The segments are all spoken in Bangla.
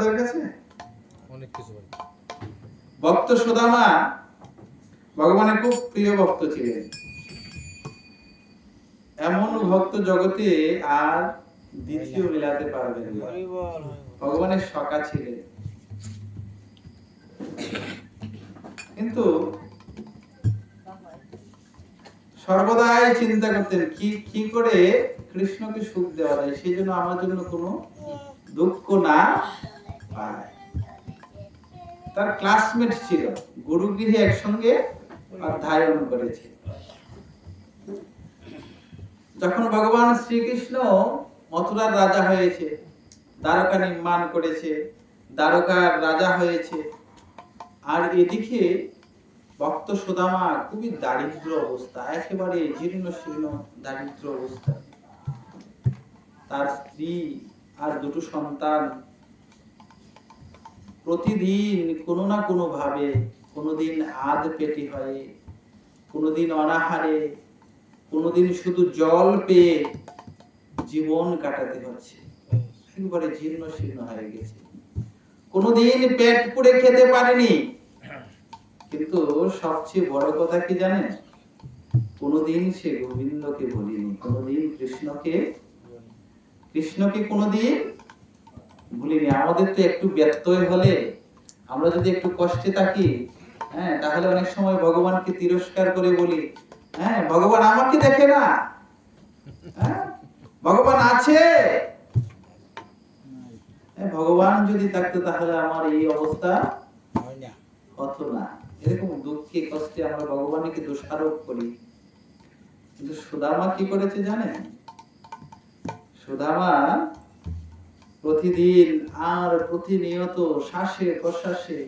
আপনাদের কাছে? অনেক কিছু। ভক্ত সুদামা ভগবানের খুব প্রিয় ভক্ত ছিলেন। এমন ভক্ত জগতে আর দ্বিতীয় মিলাতে পারবেন না। ভগবানের সখা ছিলেন। কিন্তু সর্বদাই চিন্তা করতেন কি করে কৃষ্ণকে সুখ দেওয়া যায়, সেই জন্য আমার জন্য কোনো দুঃখ না পায়। তার ক্লাসমেট ছিল, গুরুগৃহে একসঙ্গে অধ্যয়ন করেছে। যখন ভগবান শ্রীকৃষ্ণ মথুরার রাজা হয়েছে, দ্বারকা নির্মাণ করেছে, দ্বারকার রাজা হয়েছে, আর এদিকে ভক্ত সুদামা খুবই দারিদ্র অবস্থা, একেবারে জীর্ণ শীর্ণ দারিদ্র অবস্থা। তার স্ত্রী আর দুটো সন্তান প্রতিদিন কোনো না কোনো ভাবে, কোনোদিন আধ পেটি হয়ে, কোনোদিন অনাহারে, কোনোদিন শুধু জল পেয়ে জীবন কাটাতে হচ্ছে। একেবারে জীর্ণ শীর্ণ হয়ে গেছে। কোনোদিন পেট পুড়ে খেতে পারেনি। কিন্তু সবচেয়ে বড় কথা কি জানেন? কোনোদিন সে গোবিন্দকে ভুলিনি, কোনোদিন কৃষ্ণকে কোনোদিন ভুলিনি। আমাদের তো একটু ব্যত্যয় হলে, আমরা যদি একটু কষ্টে থাকি, হ্যাঁ, তাহলে অনেক সময় ভগবানকে তিরস্কার করে বলি, হ্যাঁ, ভগবান আমাকে দেখে না, হ্যাঁ, ভগবান আছে, ভগবান যদি থাকতো তাহলে আমার এই অবস্থা হতো না। এরকম দুঃখে কষ্টে আমরা ভগবানকে দোষারোপ করি। কিন্তু সুদামা কি করেছে জানেন? সুদামা প্রতিদিন আর প্রতিনিয়ত শ্বাসে প্রশ্বাসে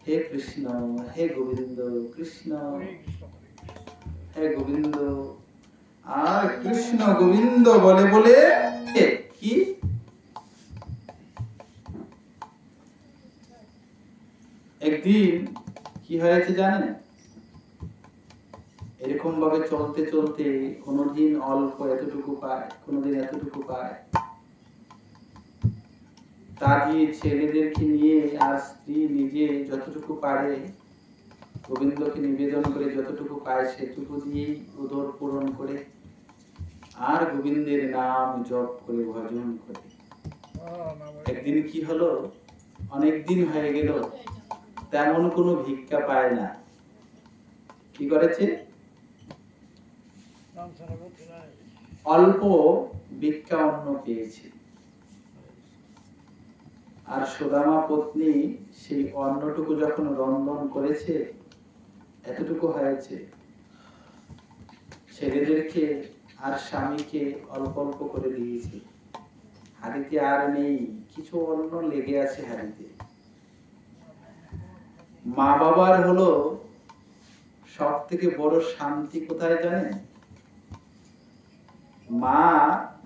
হে কৃষ্ণ, হে গোবিন্দ, কৃষ্ণ হে গোবিন্দ, আর কৃষ্ণ গোবিন্দ বলে বলে কি একদিন কি হয়েছে জানেন? এরকম ভাবে চলতে চলতে কোনদিন অল্প এতটুকু পায়, কোনদিন এতটুকু পায়। দাদি ছেলেদেরকে নিয়ে আর স্ত্রী নিজে যতটুকু পারে গোবিন্দকে নিবেদন করে যতটুকু পায় সেটুকু দিয়েই উদর পূরণ করে আর গোবিন্দের নাম জপ করে ভজন করে। একদিন কি হলো, অনেক দিন হয়ে গেল তেমন কোনো ভিক্ষা পায় না। কি করেছে? অল্প ভিক্ষা অন্ন পেয়েছে। আর সুদামা পত্নী সেই অন্নটুকু যখন রন্ধন করেছে, এতটুকু হয়েছে, ছেলেদেরকে আর স্বামীকে অল্প অল্প করে দিয়েছে। হাড়িতে আর নেই, কিছু অন্ন লেগে আছে হাড়িতে। মা বাবার হলো সব থেকে বড় শান্তি কোথায় জানেন? মা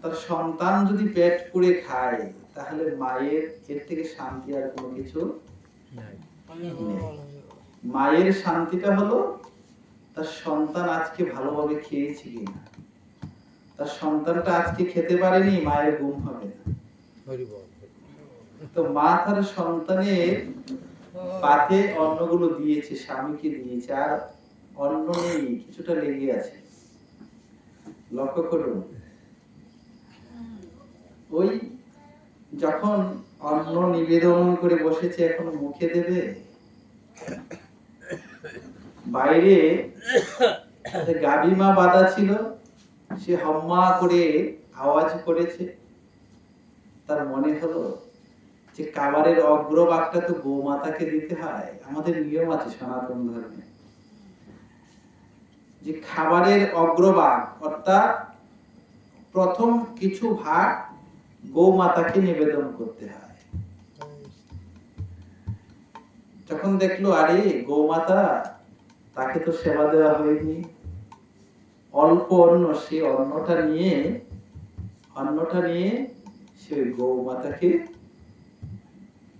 তার সন্তান যদি পেট পুড়ে খায়, তাহলে মায়ের এর থেকে শান্তি আর কোনো কিছু নেই। মায়ের শান্তিটা হলো তার সন্তান আজকে ভালোভাবে খেয়েছে কিনা। তার সন্তানটা আজকে খেতে পারেনি, মায়ের ঘুম হবে না। তো মা তার সন্তানের পাতে অন্নগুলো দিয়েছে, স্বামীকে দিয়েছে, আর অন্ন নেই, কিছুটা লেগে আছে। লক্ষ্য করুন, ওই যখন অন্ন নিবেদন করে বসেছে, এখন মুখে দেবে, বাইরে গাভী মা বাঁধা ছিল, সে হম্মা করে আওয়াজ করেছে। তার মনে হলো যে খাবারের অগ্রভাগটা তো গোমাতাকে দিতে হয়। আমাদের নিয়ম আছে সনাতন ধর্মে যে খাবারের অগ্রভাগ অর্থাৎ প্রথম কিছু ভাগ গোমাতাকে নিবেদন করতে হয়। যখন দেখলো আরে গোমাতা, তাকে তো সেবা দেওয়া হয়নি, অল্প অন্ন, সে অন্নটা নিয়ে সে গোমাতাকে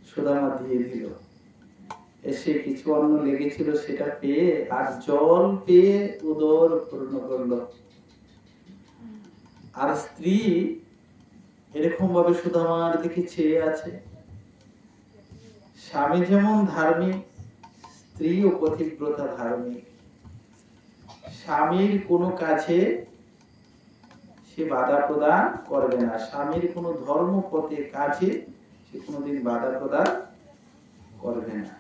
সুদামা দিয়ে দিল। এসে কিছু অন্ন লেগেছিল সেটা পেয়ে আর জল পেয়ে উদর পূর্ণ করলো। আর স্ত্রী এরকম ভাবে সুদামার দিকে চেয়ে আছে। স্বামী যেমন ধার্মিক, স্ত্রীও পতিব্রতা ধার্মিক। স্বামীর কোনো কাছে সে বাধা প্রদান করবে না, স্বামীর কোনো ধর্ম পথে কাজে সে কোনোদিন বাধা প্রদান করবে না।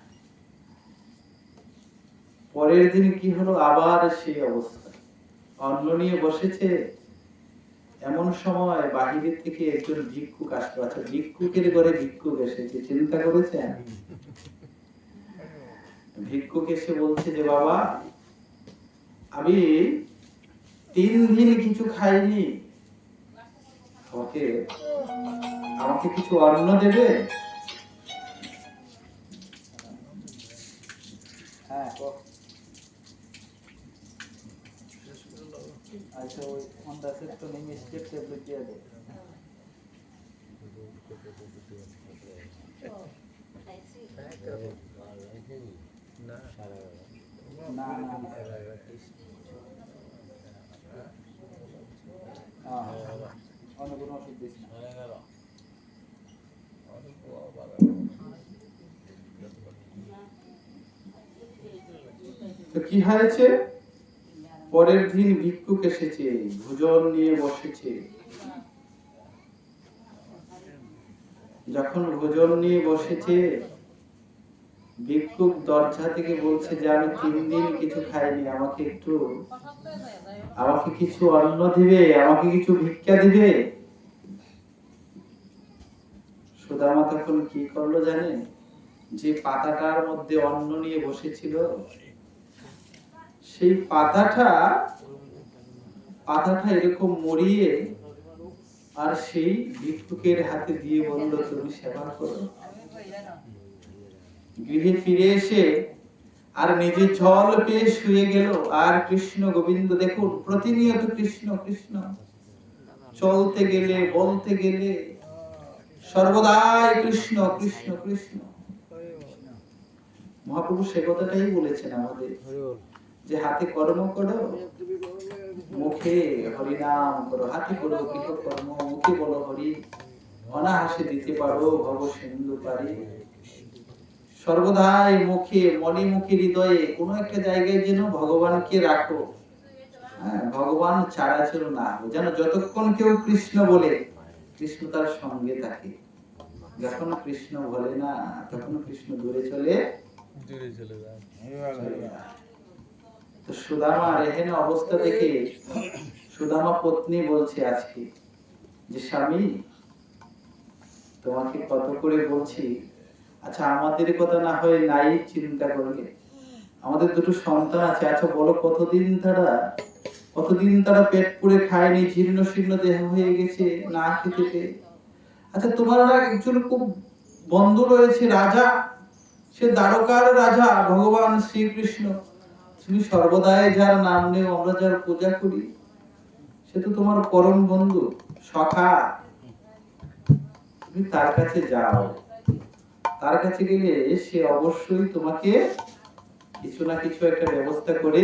পরের দিন কি হলো, আবার সেই অবস্থা, অন্ন নিয়ে বসেছে। এমন সময় বাহিরে থেকে একজন ভিক্ষুক আসলো। আচ্ছা, ভিক্ষুকের ঘরে ভিক্ষুক এসেছে, চিন্তা করেছেন? ভিক্ষুক এসে বলছে যে বাবা, আমি 3 দিন কিছু খাইনি, আমাকে কিছু অন্ন দেবে? হ্যাঁ, আচ্ছা, ওই অন্দাজের তো নেই, স্টেপ ট্যাবলেট দিয়ে দে। না না অন্য কোনো ওষুধ দিস না। তো কি হয়েছে, পরের দিন ভিক্ষুক এসেছে, ভোজন নিয়ে বসেছে। যখন ভোজন নিয়ে বসেছে, ভিক্ষুক দরজা থেকে বলছে যে আমি 3 দিন কিছু খাইনি, আমাকে কিছু অন্ন দিবে, আমাকে কিছু ভিক্ষা দিবে? সুদামা তখন কি করলো জানেন? যে পাতাটার মধ্যে অন্ন নিয়ে বসেছিল, সেই পাতাটা এরকম মরিয়ে আর সেই ভিক্ষুকের হাতে দিয়ে বলল, তুমি সেবা করো। গৃহে ফিরে এসে আর নিজে জল পেয়ে শুয়ে গেল। আর কৃষ্ণ গোবিন্দ, দেখুন প্রতিনিয়ত কৃষ্ণ কৃষ্ণ, চলতে গেলে বলতে গেলে সর্বদাই কৃষ্ণ কৃষ্ণ কৃষ্ণ। মহাপ্রভু সে কথাটাই বলেছেন আমাদের, যে হাতে কর্ম করো, মুখে হরিনাম করো। হাতে করো গৃহ কর্ম, মুখে বলো হরি, অনাহাসে দিতে পারো ভব সিন্ধু পারি। সর্বদাই মুখে, মনে মুখে, হৃদয়ে কোনো একটা জায়গায় যেন ভগবানকে রাখো। ভগবান ছাড়া ছিল না, যেন যতক্ষণ কেউ কৃষ্ণ বলে কৃষ্ণ তার সঙ্গে থাকে। যখন কৃষ্ণ বলে না, তখন কৃষ্ণ দূরে চলে যায়। তো সুদামার এহেন অবস্থা দেখে সুদামা পত্নী বলছে আজকে যে স্বামী, তোমাকে কত করে বলছি, আচ্ছা আমাদের কথা না হয় নাই চিন্তা করলে, আমাদের 2 সন্তান আছে, আচ্ছা বলো কতদিন তারা পেট পুড়ে খায়নি, জীর্ণ শীর্ণ দেহ হয়ে গেছে না খেতে পেয়ে। আচ্ছা তোমার একজন খুব বন্ধু রয়েছে, রাজা, সে দ্বারকার রাজা ভগবান শ্রীকৃষ্ণ, তুমি সর্বদাই যার নাম নেও, আমরা যার পূজা করি, সে তো তোমার পরম বন্ধু, সখা। তুমি তার কাছে যাও, তার কাছে গেলে সে অবশ্যই তোমাকে কিছু না কিছু একটা ব্যবস্থা করে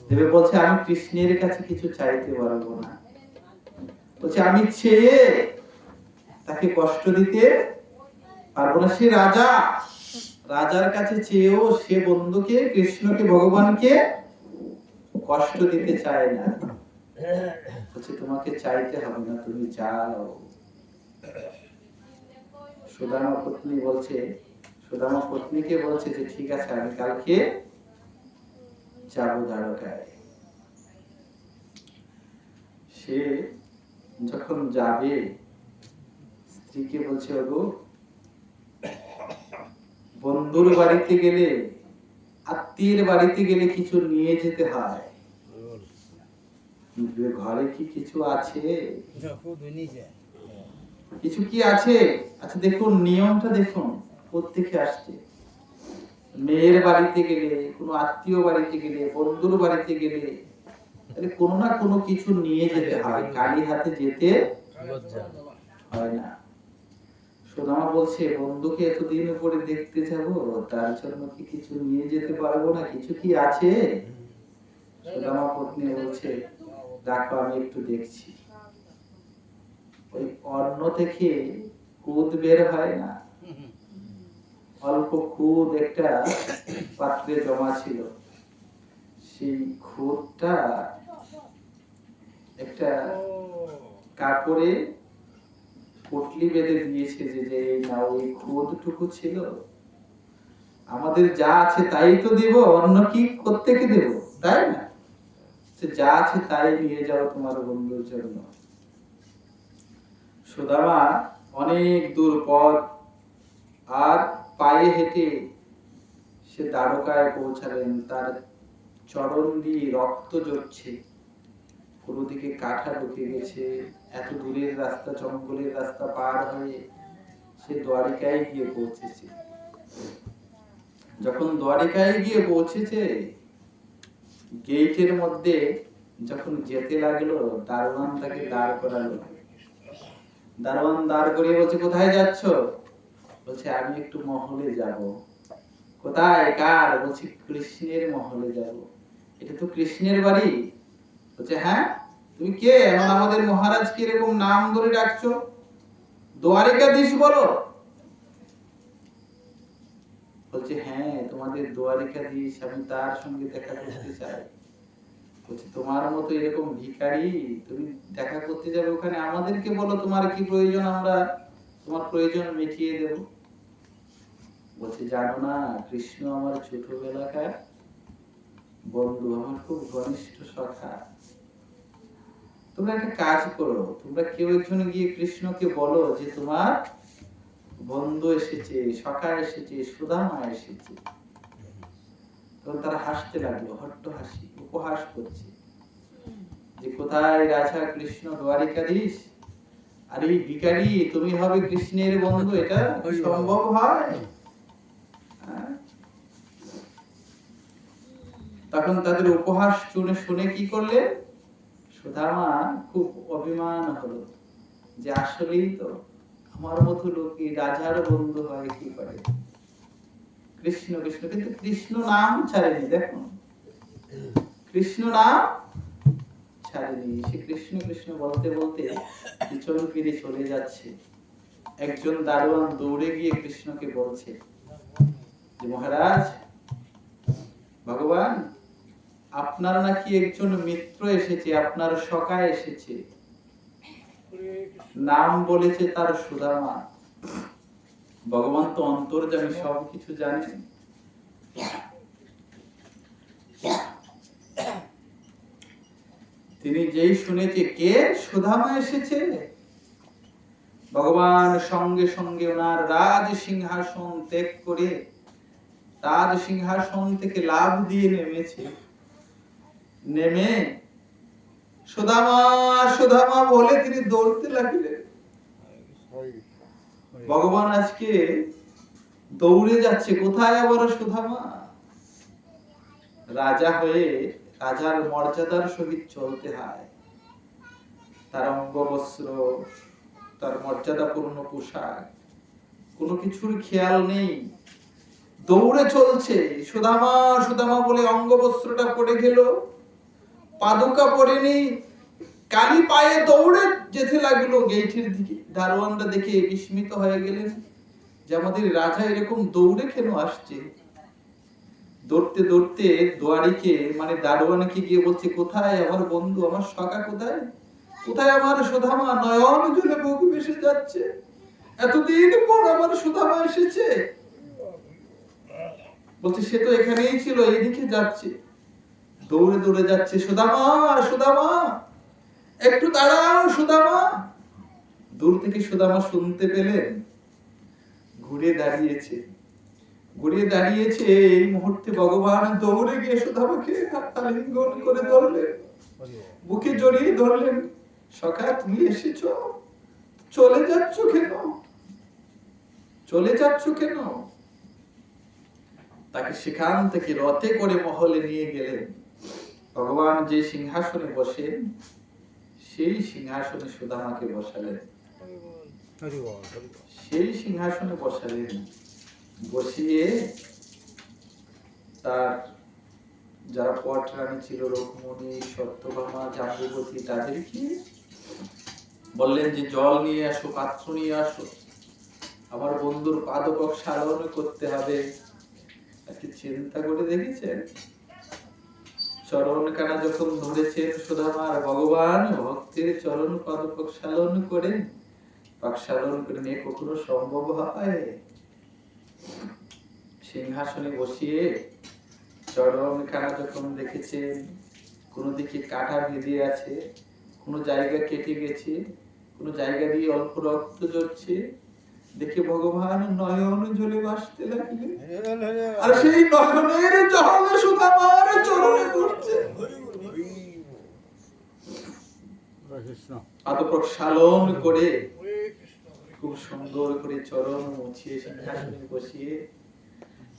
দেবে। বলছে আমি কৃষ্ণের কাছে কিছু চাইতে পারবো না, বলছে আমি চেয়ে তাকে কষ্ট দিতে পারবো না। সে রাজা, রাজার কাছে চেয়েও সে বন্ধুকে, কৃষ্ণকে, ভগবানকে কষ্ট দিতে চায় না। বলছে তোমাকে চাইতে হবে না, তুমি যাও। সুদামা পত্নীকে বলছে যে ঠিক আছে, আমি কালকে যাবো দ্বারকায়। সে যখন যাবে, স্ত্রীকে বলছে, ওগো, বন্ধুর বাড়িতে গেলে, আত্মীয়ের বাড়িতে গেলে কিছু নিয়ে যেতে হয়, ঘরে কি কিছু আছে? কিছু কি আছে? আচ্ছা দেখুন নিয়মটা, দেখুন প্রত্যেকে আসছে। মেয়ের বাড়িতে গেলে, কোনো আত্মীয় বাড়িতে গেলে, বন্ধুর বাড়িতে গেলে কোনো না কোনো কিছু নিয়ে যেতে হয়, খালি হাতে যেতে হয় না। সুদামা বলছে, বন্ধুকে এতদিন পরে দেখতে যাব, তার জন্য কি কিছু নিয়ে যেতে পারবো না? কিছু কি আছে? সুদামা পত্নী বলছে, দেখো আমি একটু দেখছি। ওই অন্ন থেকে কুদ বের হয় না, অল্প খুদ একটা পাত্রে জমা ছিল, সেই খুদটা একটা কাপড়ে পটলি বেঁধে দিয়েছে, যে না ওই খুদটুকু ছিল, আমাদের যা আছে তাই তো দেব, অন্য কি কোত্থেকে দেব, তাই না? যা আছে তাই নিয়ে যাও তোমার বন্ধুর জন্য। সুদামা অনেক দূর পথ আর পায়ে হেঁটে সে দ্বারকায় পৌঁছালেন। তার চরণ দিয়ে রক্ত ঝরছে, কোনো দিকে কাঁটা ঢুকে গেছে। এত দূরের রাস্তা, জঙ্গলের রাস্তা পার হয়ে সে দ্বারিকায় গিয়ে পৌঁছেছে। যখন দ্বারিকায় গিয়ে পৌঁছেছে, গেটের মধ্যে যখন যেতে লাগলো, দারোয়ান তাকে দাঁড় করালো। দারোয়ান দাঁড় করিয়ে বলছে, কোথায় যাচ্ছ? বলছে, আমি একটু মহলে যাব। কোথায়, কার? বলছে, কৃষ্ণের মহলে যাব। এটা তো কৃষ্ণের বাড়ি। বলছে, হ্যাঁ, তুমি কে? এমন আমাদের মহারাজকে এরকম নাম ধরে ডাকছো? দ্বারিকাধীশ বলো। বলছে, হ্যাঁ, তোমাদের দ্বারিকাধীশ, আমি তার সঙ্গে দেখা করতে চাই। বলছে, তোমার মতো এরকম ভিখারি তুমি দেখা করতে যাবে ওখানে? আমাদেরকে বলো তোমার কি প্রয়োজন, আমরা তোমার প্রয়োজন মিটিয়ে দেব। বলছে, জানো না, কৃষ্ণ আমার ছোটবেলাকার বন্ধু, আমার খুব ঘনিষ্ঠ সখা। তোমরা একটা কাজ করো, তোমরা কেউ একজন গিয়ে কৃষ্ণকে বলো যে তোমার বন্ধু এসেছে, সখা এসেছে, সুদামা এসেছে। তখন তারা হাসতে লাগলো, হট্ট হাসি, উপহাস করছে যে কোথায় রাজা কৃষ্ণ দ্বারিকাধীশ, আর এই ভিখারি তুমি হবে কৃষ্ণের বন্ধু, এটা সম্ভব হয়? তখন তাদের উপহাস শুনে কি করলেন? সুদামা খুব অভিমান হলো যে আসলেই তো আমার মতো লোক এই রাজার বন্ধু হয় কি করে? কৃষ্ণ কৃষ্ণ, কিন্তু কৃষ্ণ নাম ছাড়েনি। দেখুন, কৃষ্ণ নাম ছাড়েনি। সে কৃষ্ণ কৃষ্ণ বলতে বলতে পিছন ফিরে চলে যাচ্ছে। একজন দারোয়ান দৌড়ে গিয়ে কৃষ্ণকে বলছে যে, মহারাজ, ভগবান, আপনার নাকি একজন মিত্র এসেছে, আপনার সখা এসেছে, নাম বলেছে তার সুদামা। ভগবান তো অন্তর্যামী, সবকিছু জানেন। তিনি যেই শুনেছে কে সুদামা এসেছে, ভগবান সঙ্গে সঙ্গে ওনার রাজ সিংহাসন ত্যাগ করে রাজ সিংহাসন থেকে লাফ দিয়ে নেমেছে। নেমে সুদামা সুদামা বলে তিনি দৌড়তে লাগলেন। ভগবান আজকে দৌড়ে যাচ্ছে, কোথায় আবার সুদামা? রাজা হয়ে রাজার মর্যাদার সহিত চলতে হয়। তার অঙ্গবস্ত্র, তার মর্যাদাপূর্ণ পোশাক, কোনো কিছুর খেয়াল নেই, দৌড়ে চলছে। সুদামা সুদামা বলে অঙ্গবস্ত্রটা পড়ে গেল, পাদুকা পড়েনি, কালি পায়ে দৌড়ে যেতে লাগলো গেটের দিকে। দারোয়ানরা দেখে বিস্মিত হয়ে গেলেন যে আমাদের রাজা এরকম দৌড়ে কেন আসছে। দৌড়তে দৌড়তে দুয়ারিকে মানে দারোয়ানকে গিয়ে বলছে, কোথায় আমার বন্ধু, আমার সখা কোথায়? কোথায় আমার সুদামা? নয়ন জলে বুক ভেসে যাচ্ছে, এতদিন পর আমার সুদামা এসেছে। বলছে, সে তো এখানেই ছিল, এইদিকে যাচ্ছে। দৌড়ে দৌড়ে যাচ্ছে, সুদামা সুদামা, একটু দাঁড়াও সুদামা। দূর থেকে সুদামা শুনতে পেলেন, ঘুরে দাঁড়িয়েছে। ঘুরে দাঁড়িয়েছে, এই মুহূর্তে ভগবান দৌড়ে গিয়ে সুদামাকে আলিঙ্গন করে ধরলেন, বুকে জড়িয়ে ধরলেন। সখা, তুমি এসেছো, চলে যাচ্ছ কেন? চলে যাচ্ছ কেন? তাকে সেখান থেকে রথে করে মহলে নিয়ে গেলেন। ভগবান যে সিংহাসনে বসেন, সেই সিংহাসনে সুদামাকে বসালেন। সেই সিংহাসনে বসালেন, বসিয়ে তার যারা পটরানী ছিল, রুক্মিণী, সত্যভামা, জাম্বুবতী, তাদেরকে বললেন যে জল নিয়ে আসো, পাত্র নিয়ে আসো। আমার বন্ধুর পাদপ্রক্ষালন করতে হবে। আজকে চিন্তা করে দেখেছেন, চরণ কানা যখন ধরেছেন সুদামার, ভগবান ভক্তের চরণ পাদপ্রক্ষালন করে নিয়ে কখনো সম্ভব হয়? সিংহাসনে বসিয়ে চরণ কানা যখন দেখেছেন কোনো দিকে কাটা বেঁধে আছে, কোনো জায়গা কেটে গেছে, কোনো জায়গা দিয়ে অল্প রক্ত ঝরছে, দেখে ভগবান নয়ন জলে ভাসতে লাগলেন। আর সেই নয়নের জল সুদামার চরণে পড়ছে। পাদপ্রক্ষালন করে খুব সুন্দর করে চরণ মুছিয়ে সিংহাসনে বসিয়ে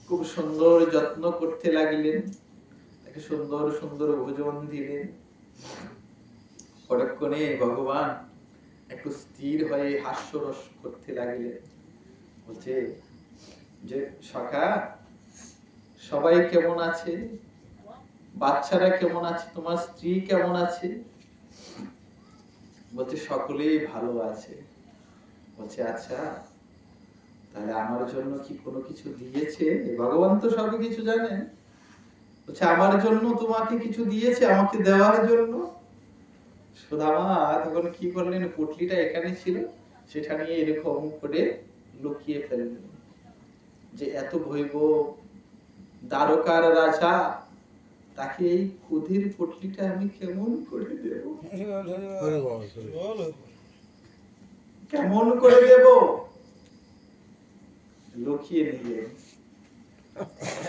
খুব সুন্দর যত্ন করতে লাগলেন। তাকে সুন্দর সুন্দর ভোজন দিলেন। পরক্ষণে ভগবান একটু স্থির হয়ে হাস্যরস করতে লাগলেন। বলছে যে সখা, সবাই কেমন আছে? বাচ্চারা কেমন আছে? তোমার স্ত্রী কেমন আছে? বলছে সকলেই ভালো আছে। বলছে আচ্ছা, তাহলে আমার জন্য কি কোনো কিছু দিয়েছে? ভগবান তো সবই কিছু জানেন। বলছে আমার জন্য তোমাকে কিছু দিয়েছে, আমাকে দেওয়ার জন্য? সুদামা তখন কি করলেন, পুটলিটা এখানে ছিল, সেটা নিয়ে এরকম করে লুকিয়ে ফেললেন। যে এত বৈভব দ্বারকার রাজা, তাকে এই ক্ষুধির পুটলিটা আমি কেমন করে দেব? কেমন করে দেব? লুকিয়ে নিলেন।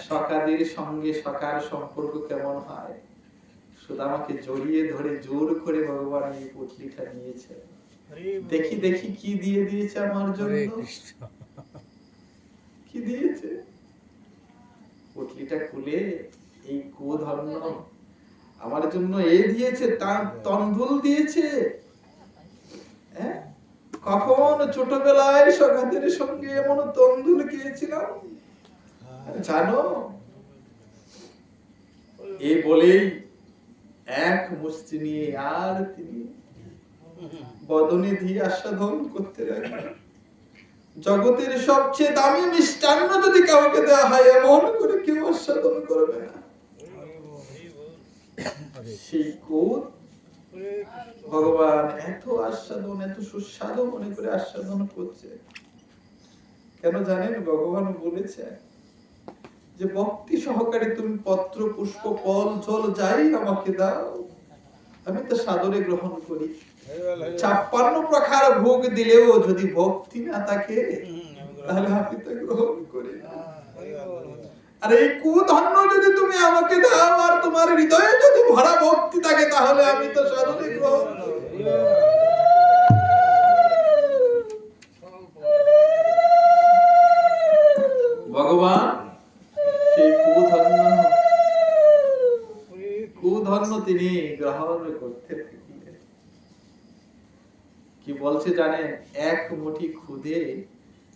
সখাদের সঙ্গে সখার সম্পর্ক কেমন হয়? সুদামাকে জড়িয়ে ধরে জোর করে ভগবান এই পুটলিটা নিয়েছে। দেখি দেখি কি দিয়ে দিয়েছে আমার জন্য। কি দিয়েছে? পুটলিটা খুলে এই কুধর্ম আমার জন্য এ দিয়েছে, তার তন্ডুল দিয়েছে। কখন ছোটবেলায় সখাদের সঙ্গে এমন তন্ডুল খেয়েছিলাম জানো? এই বলেই এক মুষ্টি নিয়ে আর তিনি বদনে দিয়ে আস্বাদন করতে লাগলেন। জগতের সবচেয়ে দামি মিষ্টান্ন যদি কাউকে দেওয়া হয়, এমন করে কেউ আস্বাদন করবে না। সেই কোদ ভগবান এত আস্বাদন, এত সুস্বাদু মনে করে আস্বাদন করছে। কেন জানেন? ভগবান বলেছে যে ভক্তি সহকারে তুমি পত্র পুষ্প ফল জল যাই আমাকে দাও, আমি তো সাদরে গ্রহণ করি। 56 প্রকার ভোগ দিলেও যদি ভক্তি না থাকে, তাহলে আমি তা গ্রহণ করি না। আর এই কুধন্য যদি তুমি আমাকে দাও, আর তোমার হৃদয়ে যদি ভরা ভক্তি থাকে, তাহলে আমি তো সাদরে গ্রহণ করি। ভগবান সেই কুধন্য তিনি গ্রহণ করতে থাকলেন। কি বলছে জানেন? এক মুঠি খুদে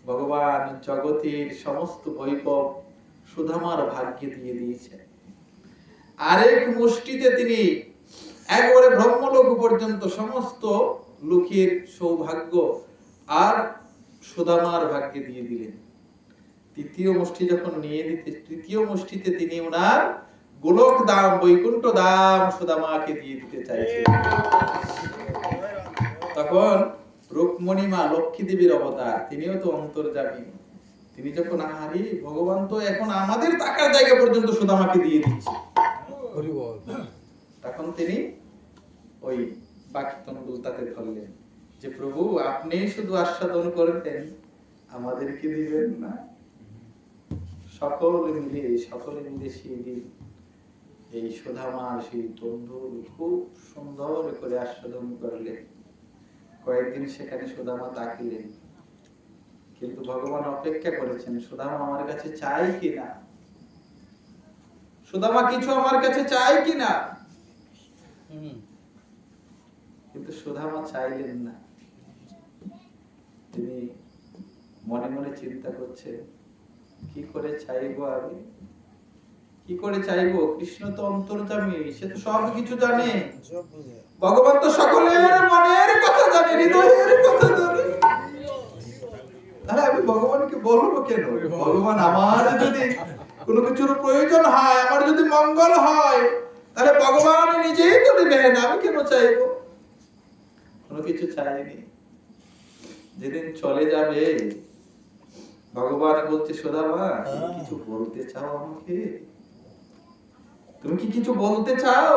ভগবান জগতের সমস্ত বৈভব সুদামার ভাগ্যে দিয়ে দিয়েছেন। আরেক মুষ্টিতে তিনি একবারে ব্রহ্মলোক পর্যন্ত সমস্ত লোকের সৌভাগ্য আর সুদামার ভাগ্যে দিয়ে দিলেন। তৃতীয় মুষ্টি যখন নিয়ে দিতে, তৃতীয় মুষ্টিতে তিনি ওনার গোলক দাম, বৈকুণ্ঠ দাম সুদামাকে দিয়ে দিতে চাইছেন। তখন রুকমণী মা লক্ষ্মী দেবীর অবতার, তিনিও তো অন্তর্যামী। তিনি যখন আহারি ভগবান তো এখন আমাদের টাকার জায়গা পর্যন্ত সুদামাকে দিয়ে দিচ্ছে, তখন তিনি ওই বাকি তন্ডুল তাতে ধরলেন যে প্রভু আপনি শুধু আস্বাদন করবেন, আমাদেরকে দিবেন না। সকলে মিলে সেই দিন এই সুদামার সেই তন্ডুল খুব সুন্দর করে আস্বাদন করলেন। কয়েকদিন সেখানে সুদামা তাকিলেন, কিন্তু ভগবান অপেক্ষা করেছেন সুদামা আমার কাছে চাই কিনা, সুদামা কিছু আমার কাছে চাই কিনা। কিন্তু সুদামা চাইলেন না। তিনি মনে মনে চিন্তা করছে, কি করে চাইবো আমি, কি করে চাইবো? কৃষ্ণ তো অন্তর্যামী, সে তো সব কিছু জানে। ভগবান তো সকলের মনের কথা জানে, হৃদয়ের কথা জানে। তাহলে আমি ভগবানকে বলবো কেন? ভগবান আমার যদি কোনো কিছুর প্রয়োজন হয়, আমার যদি মঙ্গল হয়, তাহলে ভগবান নিজেই তো দিবেন, আমি কেন চাইবো? কোনো কিছু চাইনি। যেদিন চলে যাবে ভগবান বলছে, সুদামা তুমি কিছু বলতে চাও আমাকে? তুমি কি কিছু বলতে চাও?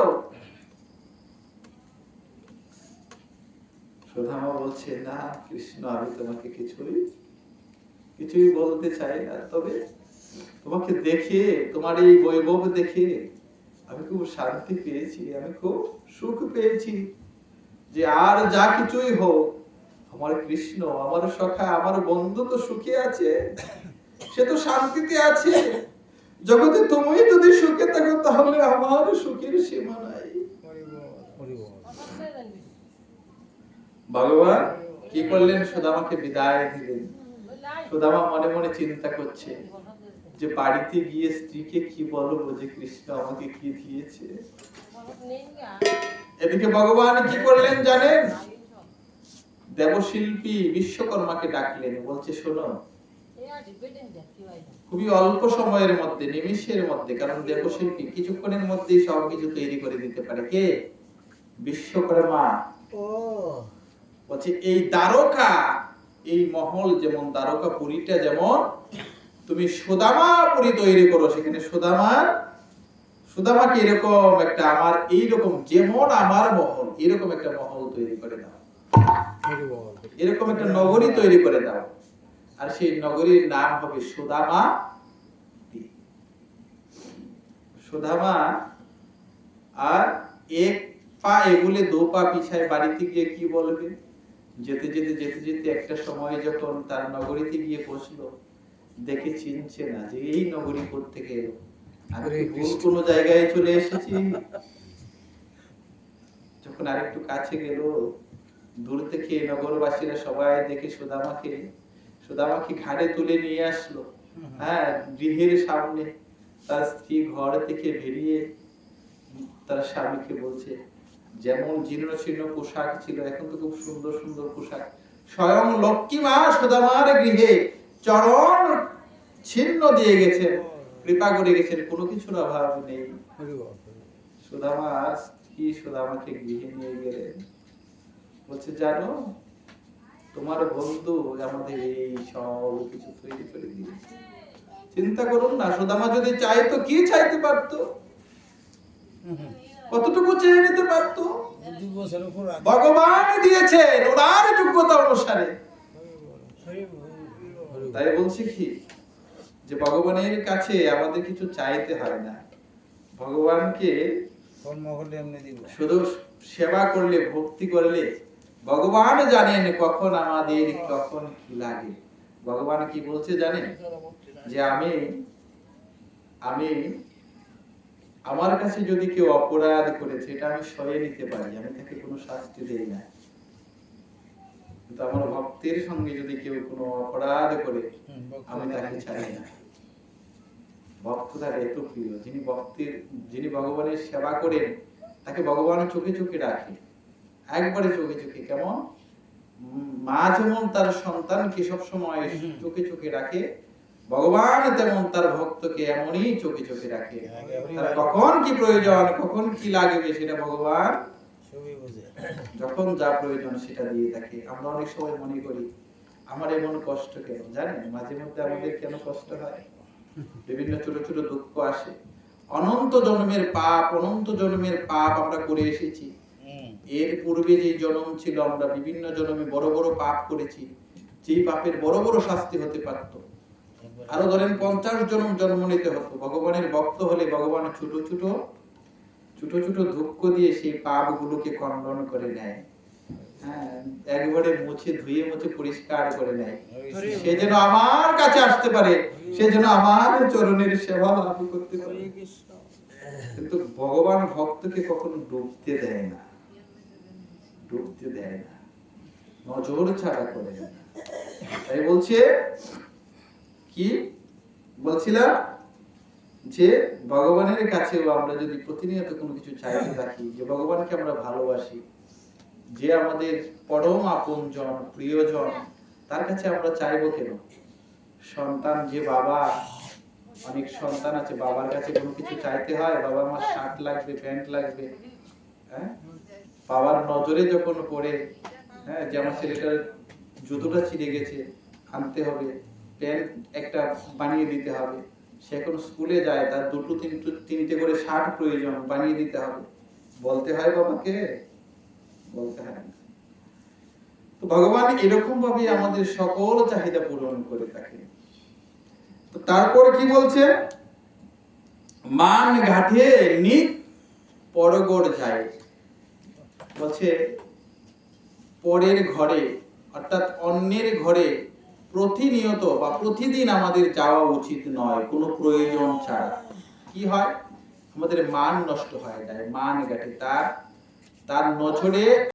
সুদামা বলছে, না কৃষ্ণ, আমি তোমাকে কিছুই বলতে চাই না, তবে তোমাকে দেখে, তোমার এই বৈভব দেখে আমি খুব শান্তি পেয়েছি, আমি খুব সুখ পেয়েছি, যে আর যা কিছুই হোক আমার কৃষ্ণ, আমার সখা, আমার বন্ধু তো সুখে আছে, সে তো শান্তিতে আছে। জগতে তুমি যদি সুখে থাকো তাহলে আমার সুখের সীমা নাই। ভগবান কি করলেন? সুদামাকে বিদায় দিলেন। সুদামা মনে মনে চিন্তা করছে যে বাড়িতে গিয়ে স্ত্রীকে কি বলবো যে কৃষ্ণ আমাকে কি দিয়েছে। এদিকে ভগবান কি করলেন জানেন? দেবশিল্পী বিশ্বকর্মাকে ডাকলেন, বলছে শোনো, খুবই অল্প সময়ের মধ্যে, নিমিষের মধ্যে, কারণ দেবশিল্পী কিছুক্ষণের মধ্যেই সবকিছু তৈরি করে দিতে পারে। কে? বিশ্বকর্মা। বলছে এই দ্বারকা, এই মহল যেমন দ্বারকা পুরীটা যেমন, তুমি সুদামাপুরী তৈরি করো, সেখানে সুদামাকে এরকম একটা, আমার এইরকম যেমন আমার মহল, এরকম একটা মহল তৈরি করে দাও, এরকম একটা নগরী তৈরি করে দাও, আর সেই নগরীর নাম হবে সুদামা। সুদামা আর এক পা এগুলে দু পা পিছায় বাড়িতে গিয়ে কি বলবে? যেতে যেতে যেতে যেতে একটা সময় যখন তার নগরীতে গিয়ে পৌঁছলো, দেখে চিনছে না যে এই নগরী কোত্থেকে এলো, আমি ভুল কোনো জায়গায় চলে এসেছি। যখন আরেকটু কাছে গেল, দূর থেকে নগরবাসীরা সবাই দেখে সুদামাকে ঘাড়ে তুলে নিয়ে আসলো। হ্যাঁ, গৃহের সামনে তার স্ত্রী ঘর থেকে বেরিয়ে তার স্বামীকে বলছে, যেমন জীর্ণ শীর্ণ পোশাক ছিল, এখন তো খুব সুন্দর সুন্দর পোশাক। স্বয়ং লক্ষ্মী মা সুদামার গৃহে চরণ ছিন্ন দিয়ে গেছেন, কৃপা করে গেছেন, কোনো কিছুর অভাব নেই। সুদামার স্ত্রী সুদামাকে গৃহে নিয়ে গেলেন, বলছে জানো, তোমার বন্ধু আমাদের এই সব কিছু তৈরি করে দিয়েছে। চিন্তা করুন না, সুদামা যদি চাইতো, কি চাইতে পারতো? কতটুকু চেয়ে নিতে পারতো? ভগবান দিয়েছেন ওনার যোগ্যতা অনুসারে। তাই বলছি কি, যে ভগবানের কাছে আমাদের কিছু চাইতে হয় না। ভগবানকে শুধু সেবা করলে, ভক্তি করলে ভগবান জানেন কখন আমাদের কখন কি লাগে। ভগবান কি বলছে জানেন? যে আমি আমার কাছে যদি কেউ অপরাধ করেছে, এটা আমি সয়ে নিতে পারি, আমি তাকে কোনো শাস্তি দেই না। কিন্তু আমার ভক্তের সঙ্গে যদি কেউ কোনো অপরাধ করে, আমি তাকে ছাড়ি না। ভক্ত তার এত প্রিয়, যিনি ভগবানের সেবা করেন, তাকে ভগবান চোখে চোখে রাখে, একবারে চোখে চোখে। কেমন? মা যেমন তার সন্তানকে সবসময় চোখে চোখে রাখে, ভগবান তেমন তার ভক্তকে এমনই চোখে চোখে রাখে। তার কখন কি প্রয়োজন, কখন কি লাগবে, সেটা ভগবান যখন যা প্রয়োজন সেটা দিয়ে থাকে। আমরা অনেক সময় মনে করি আমার এমন কষ্ট কেন, জানেন? মাঝে মধ্যে আমাদের কেন কষ্ট হয়? বিভিন্ন ছোট ছোট দুঃখ আসে। অনন্ত জন্মের পাপ আমরা করে এসেছি। এর পূর্বে যে জন্ম ছিল, আমরা বিভিন্ন জন্মে বড় বড় পাপ করেছি, যেই পাপের বড় বড় শাস্তি হতে পারত। আরো ধরেন 50 জন্ম নিতে হতো। ভগবানের ভক্ত হলে ভগবান ছোট ছোট দুঃখ দিয়ে সেই পাপ গুলোকে খণ্ডন করে নেয়। হ্যাঁ, একবারে ধুয়ে মুছে পরিষ্কার করে নেয়, সে যেন আমার কাছে আসতে পারে, সে যেন আমার চরণের সেবা লাভ করতে পারে। কিন্তু ভগবান ভক্তকে কখনো ডুবতে দেয় না, নজর ছাড়া করে না। তাই বলছে, কি বলছিলাম, যে ভগবানের কাছেও আমরা যদি প্রতিনিয়ত কোনো কিছু চাইতে থাকি, যে ভগবানকে আমরা ভালোবাসি, যে আমাদের পরম আপনজন, প্রিয়জন, তার কাছে আমরা চাইবো কেন? সন্তান যে বাবা, অনেক সন্তান আছে বাবার কাছে কোনো কিছু চাইতে হয়, বাবা আমার শার্ট লাগবে, প্যান্ট লাগবে, হ্যাঁ, বাবার নজরে যখন পড়ে, হ্যাঁ, যে আমার ছেলেটার জুতোটা ছিঁড়ে গেছে, আনতে হবে, প্যান্ট একটা বানিয়ে দিতে হবে, সে এখন স্কুলে যায়, তার দুটো তিনটে করে শার্ট প্রয়োজন, বানিয়ে দিতে হবে, বলতে হয় বাবাকে? বলতে হয় না। তো ভগবান এরকম ভাবে আমাদের সকল চাহিদা পূরণ করে থাকে। তো তারপরে কি বলছে? মান ঘাটে নিত পরগড় যায়। বলছে পরের ঘরে, অর্থাৎ অন্যের ঘরে প্রতিনিয়ত বা প্রতিদিন আমাদের যাওয়া উচিত নয়, কোনো প্রয়োজন ছাড়া। কি হয়? আমাদের মান নষ্ট হয়ে যায়, মান ঘাটে, তার নজরে